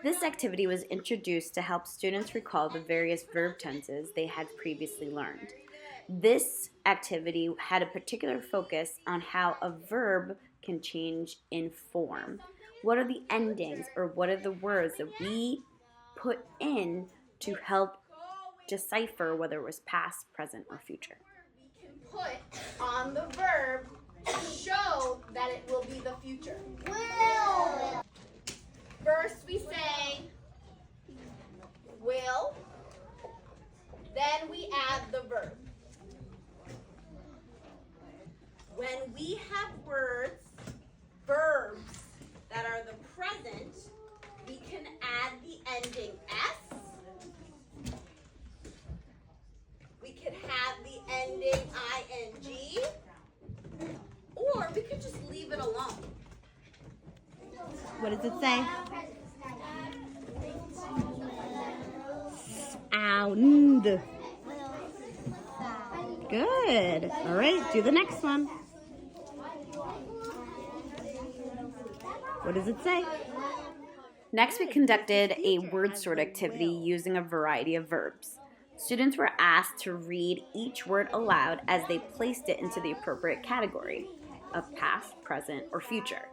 This activity was introduced to help students recall the various verb tenses they had previously learned. This activity had a particular focus on how a verb can change in form. What are the endings, or what are the words that we put in to help decipher whether it was past, present, or future? We can put on the verb to show that it will be the future. Will. First we say will, then we add the verb. When we have verbs that are the present, we can add the ending S. We could have the ending ing, or we could just leave it alone. What does it say? Sound. Good. All right, do the next one. What does it say? Next, we conducted a word sort activity using a variety of verbs. Students were asked to read each word aloud as they placed it into the appropriate category of past, present, or future.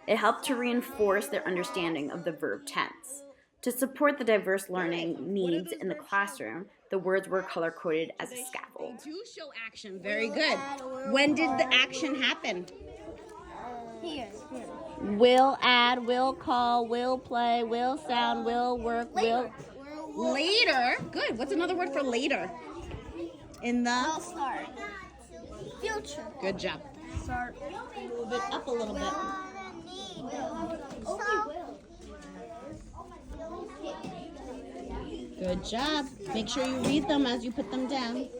It helped to reinforce their understanding of the verb tense. To support the diverse learning needs in the classroom, the words were color-coded as a scaffold. They do show action. Very good. When did the action happen? Here. Will add, will call, will play, will sound, will work, will... Later. Good. What's another word for later? In the... Will start. Future. Good job. Start. A little bit up a little bit. Good job. Make sure you read them as you put them down. The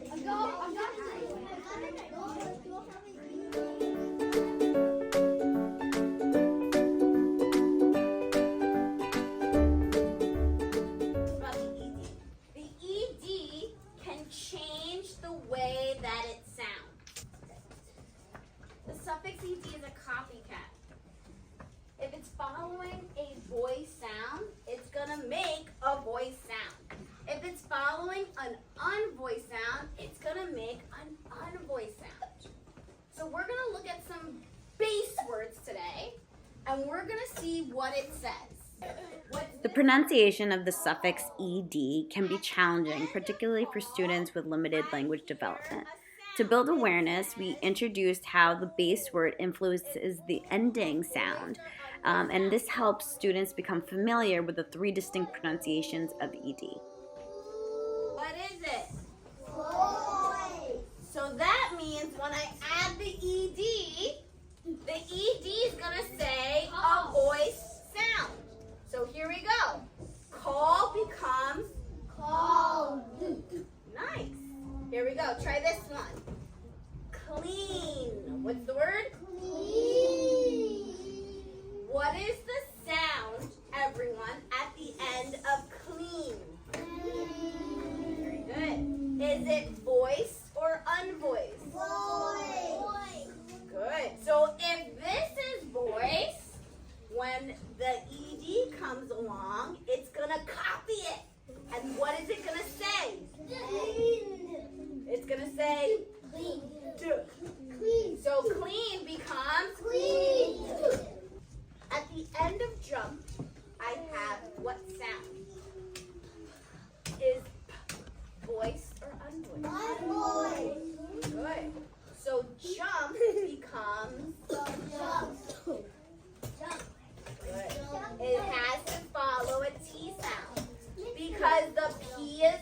ed can change the way that it sounds. The suffix ed is a copycat. If it's following a voice sound, it's gonna make a voice sound. If it's following an unvoiced sound, it's gonna make an unvoiced sound. So we're gonna look at some base words today, and we're gonna see what it says. The pronunciation of the suffix ed can be challenging, particularly for students with limited language development. To build awareness, we introduced how the base word influences the ending sound, and this helps students become familiar with the three distinct pronunciations of ed. What is it? Voice. So that means when I add the ed is going to say a voice sound. So here we go. Call becomes called. Nice. Here we go. Try this one. Clean. What's the word? Clean. What is the sound, everyone, at the end of clean? Very good. Is it voiced or unvoiced? Voice. Good. So if this is voice, when the ed comes along, it's going to copy it. And what is it going to say? Clean. It's going to say clean. Clean. So clean becomes clean. At the end of jump, I have what sound? Is voice or unvoiced? Unvoiced. Good. So jump becomes jump. Good. It has to follow a T sound because the P is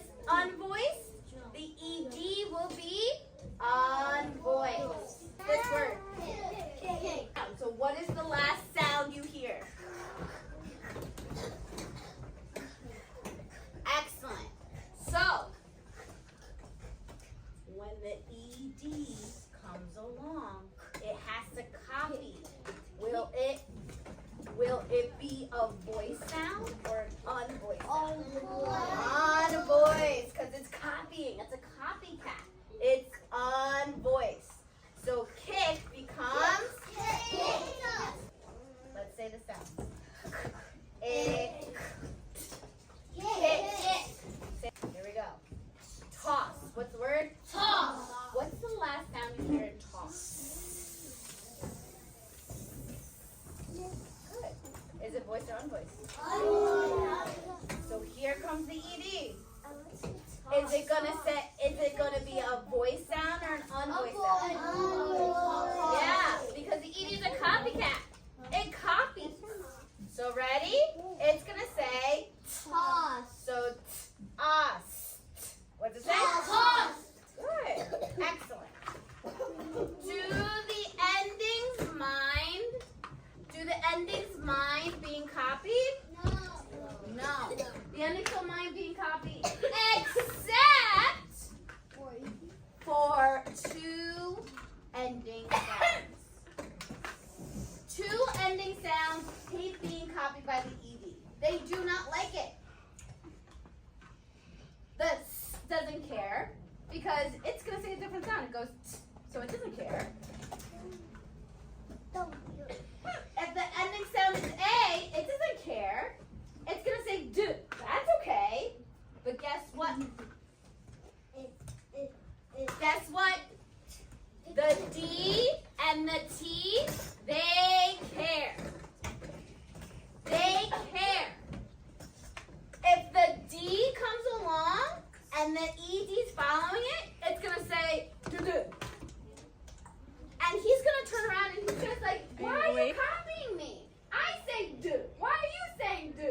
is it gonna be a voice sound or an unvoiced sound? Yeah, because the ED is a copycat. It copies. So ready? It's gonna say Toss. so us. What's it say? Toss. Good. Excellent. Do the endings mind being copied? No. The endings don't mind being copied. Except for two ending sounds. Two ending sounds hate being copied by the ED. They do not like it. The S doesn't care because it's going to say a different sound. It goes t, so it doesn't care. If the ending sound is A, it doesn't care. It's going to say D. That's okay. But guess what? Guess what? The D and the T, they care. They care. If the D comes along and the ED's following it, it's going to say D. And he's going to turn around and he's going to say, why are you copying me? I say D. Why are you saying D?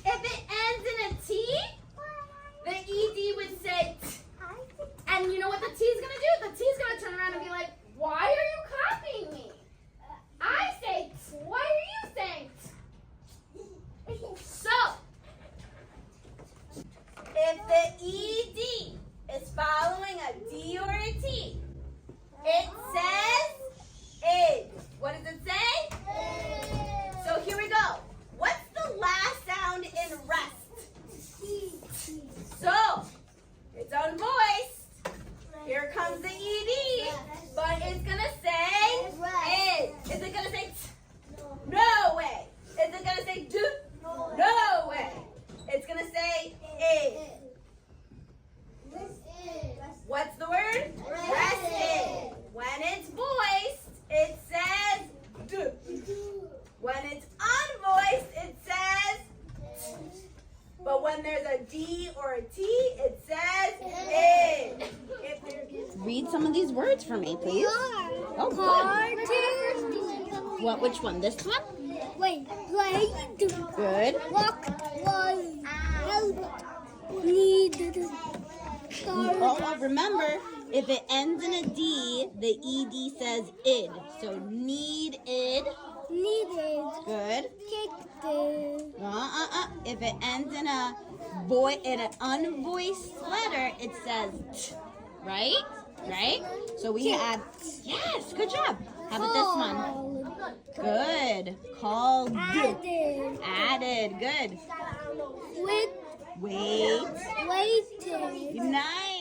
If it ends in a T, the ED would say T. And you know what the T's going to do? The T's going to turn around and be like, why are you copying me? I say T. Why are you saying T? So, if the ED is following a D or a T, it says id. What does it say? So here we go. What's the last sound in rest? So, it's unvoiced. Here comes the ED, but it's going to say id. Is it going to say t? No way. Is it going to say do? No way. It's going to say id. What's the word? Rested. When it's voiced, it says do. When it's unvoiced, it says t. But when there's a D or a T, it says id. Read some of these words for me, please. Oh, good. What? Which one? This one? Wait. Good. Walk was out. Need. Oh, remember, if it ends in a D, the ED says id. So need id. Needed. Good. Kicked it. If it ends in an unvoiced letter, it says t. Right? Right? So we had, yes, good job. How about this one? Good. Called. Added. Added. Good. With. Wait. Waited. Nice.